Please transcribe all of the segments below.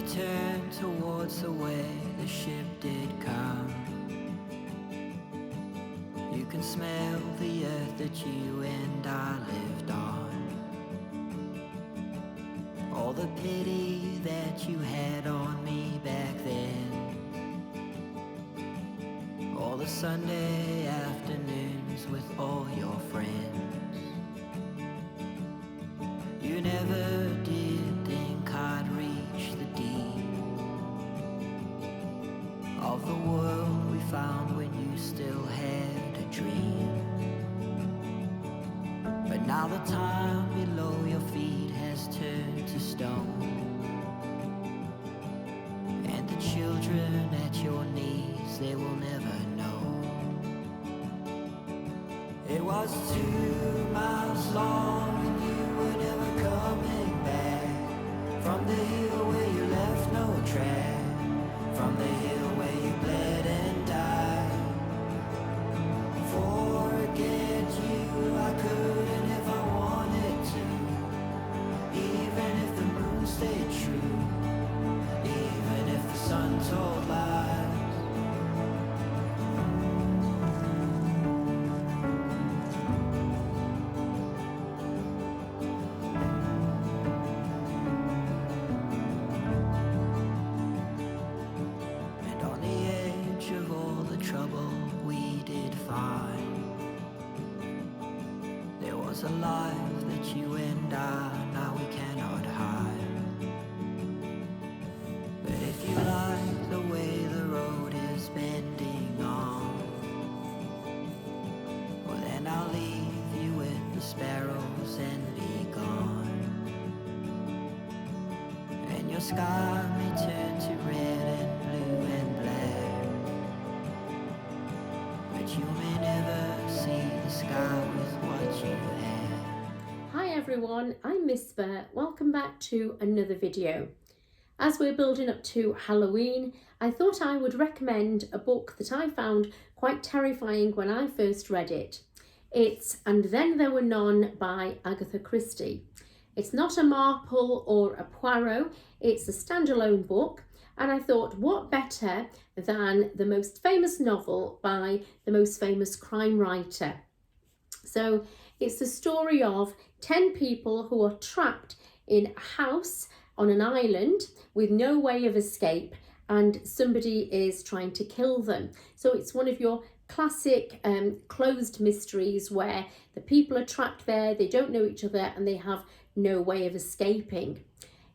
turned towards the way the ship did come. You can smell the earth that you and I lived on. All the pity that you had on me back then. All the Sunday afternoons with all your friends. You never did think I'd reach the deep of the world we found when you still had a dream. But now the time below your feet has turned to stone, and the children at your knees, they will never know. It was 2 miles long and you were never coming back. From the hill where you left no track, from the hill where you bled and died. Forget you, I couldn't if I wanted to. Even if the moon stayed true, even if the sun told lies. And on the edge of all the trouble we did find, there was a life that you and I, now we cannot hide. But if you like the way the road is bending on, well then I'll leave you with the sparrows and be gone. And your sky may turn to red and blue and black, but you may never see the sky with what you had. Hi everyone, I'm Miss Bear. Welcome back to another video. As we're building up to Halloween, I thought I would recommend a book that I found quite terrifying when I first read it. It's And Then There Were None by Agatha Christie. It's not a Marple or a Poirot, it's a standalone book, and I thought what better than the most famous novel by the most famous crime writer. So it's the story of 10 people who are trapped in a house on an island with no way of escape, and somebody is trying to kill them. So it's one of your classic closed mysteries where the people are trapped there, they don't know each other, and they have no way of escaping.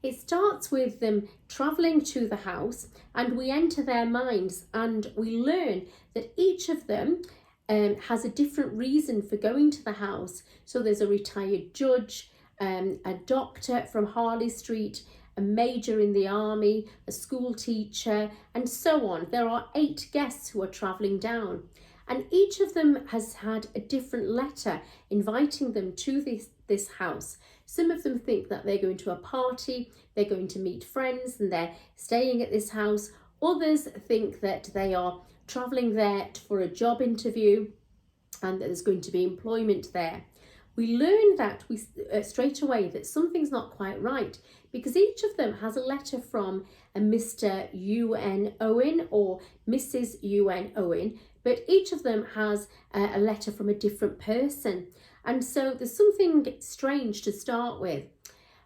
It starts with them travelling to the house, and we enter their minds and we learn that each of them has a different reason for going to the house. So there's a retired judge, a doctor from Harley Street, a major in the army, a school teacher, and so on. There are 8 guests who are travelling down, and each of them has had a different letter inviting them to this house. Some of them think that they're going to a party, they're going to meet friends, and they're staying at this house. Others think that they are travelling there for a job interview and that there's going to be employment there. We learn that straight away that something's not quite right, because each of them has a letter from a Mr. UN Owen or Mrs. UN Owen, but each of them has a letter from a different person. And so there's something strange to start with.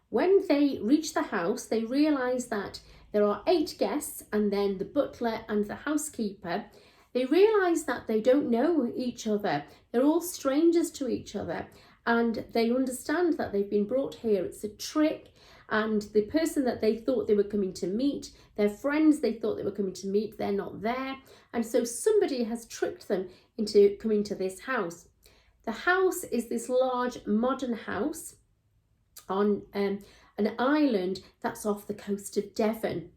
When they reach the house, they realise that there are 8 guests and then the butler and the housekeeper. They realise that they don't know each other. They're all strangers to each other, and they understand that they've been brought here. It's a trick, and the person that they thought they were coming to meet, their friends they thought they were coming to meet, they're not there. And so somebody has tricked them into coming to this house. The house is this large modern house on an island that's off the coast of Devon.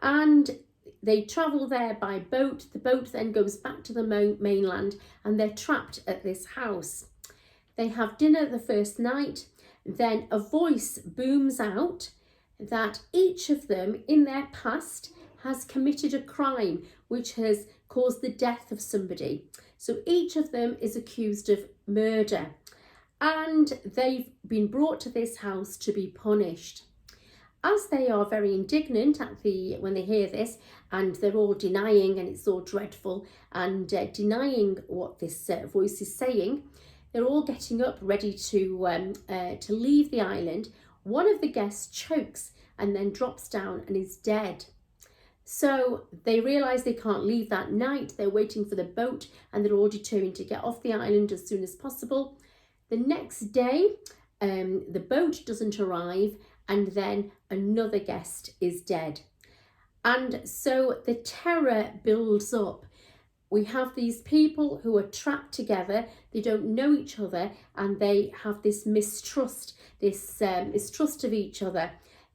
And they travel there by boat. The boat then goes back to the mainland, and they're trapped at this house. They have dinner the first night. Then a voice booms out that each of them in their past has committed a crime which has caused the death of somebody. So each of them is accused of murder, and they've been brought to this house to be punished. As they are very indignant when they hear this, and they're all denying, and it's all dreadful, and denying what this voice is saying, they're all getting up ready to leave the island. One of the guests chokes and then drops down and is dead. So they realise they can't leave that night. They're waiting for the boat, and they're all determined to get off the island as soon as possible. The next day, the boat doesn't arrive, and then another guest is dead. And so the terror builds up. We have these people who are trapped together, they don't know each other, and they have this mistrust, this mistrust of each other.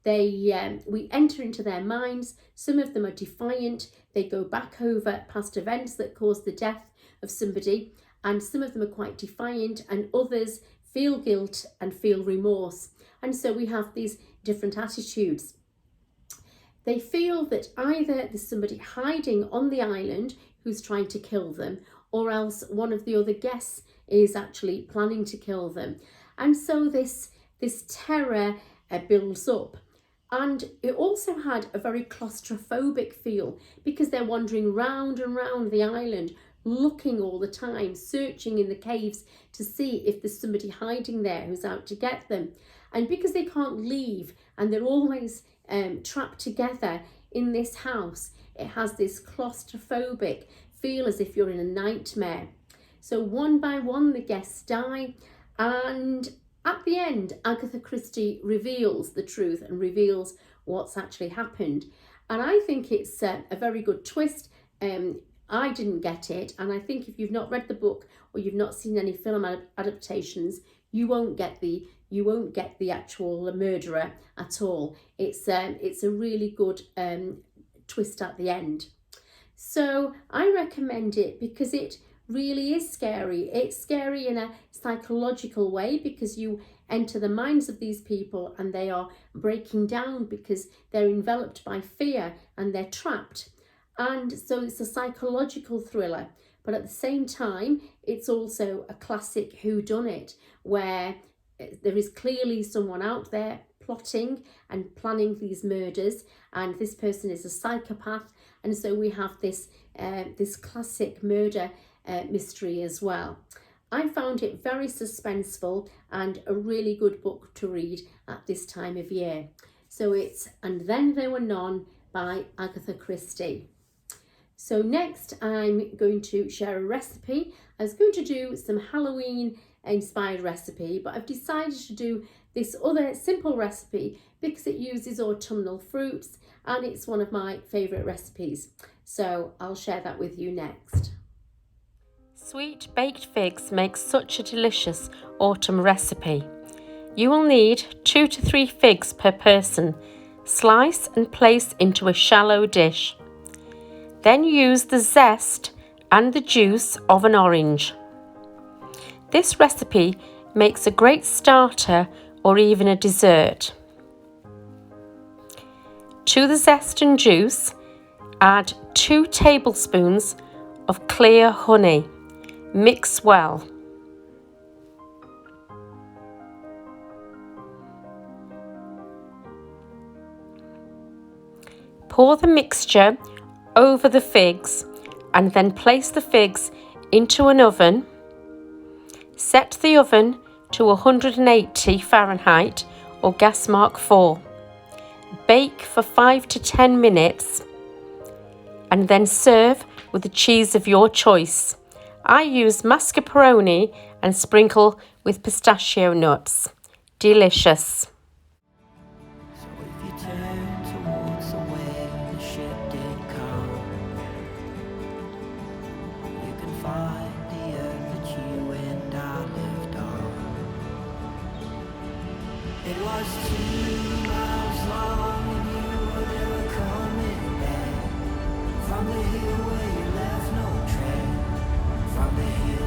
We enter into their minds. Some of them are defiant. They go back over past events that caused the death of somebody, and some of them are quite defiant, and others feel guilt and feel remorse. And so we have these different attitudes. They feel that either there's somebody hiding on the island who's trying to kill them, or else one of the other guests is actually planning to kill them. And so this terror builds up. And it also had a very claustrophobic feel, because they're wandering round and round the island, looking all the time, searching in the caves to see if there's somebody hiding there who's out to get them. And because they can't leave, and they're always trapped together in this house, it has this claustrophobic feel, as if you're in a nightmare. So one by one the guests die, and at the end Agatha Christie reveals the truth and reveals what's actually happened. And I think it's a very good twist. I didn't get it, and I think if you've not read the book or you've not seen any film adaptations, you won't get the actual murderer at all. It's a really good twist at the end. So I recommend it because it really is scary. It's scary in a psychological way, because you enter the minds of these people and they are breaking down because they're enveloped by fear and they're trapped. And so it's a psychological thriller, but at the same time it's also a classic whodunit, where there is clearly someone out there plotting and planning these murders, and this person is a psychopath. And so we have this classic murder mystery as well. I found it very suspenseful and a really good book to read at this time of year. So it's And Then There Were None by Agatha Christie. So next I'm going to share a recipe. I was going to do some Halloween inspired recipe, but I've decided to do this other simple recipe because it uses autumnal fruits and it's one of my favourite recipes. So I'll share that with you next. Sweet baked figs make such a delicious autumn recipe. You will need 2 to 3 figs per person. Slice and place into a shallow dish. Then use the zest and the juice of an orange. This recipe makes a great starter or even a dessert. To the zest and juice, add 2 tablespoons of clear honey. Mix well. Pour the mixture over the figs and then place the figs into an oven. Set the oven to 180 Fahrenheit or gas mark 4. Bake for 5 to 10 minutes and then serve with the cheese of your choice. I use mascarpone and sprinkle with pistachio nuts. Delicious. So if you turn towards the way the ship did come, you can find the earth that you and I lived on. It was 2 miles long and you were never coming back. From the hill where you left no track. From the hill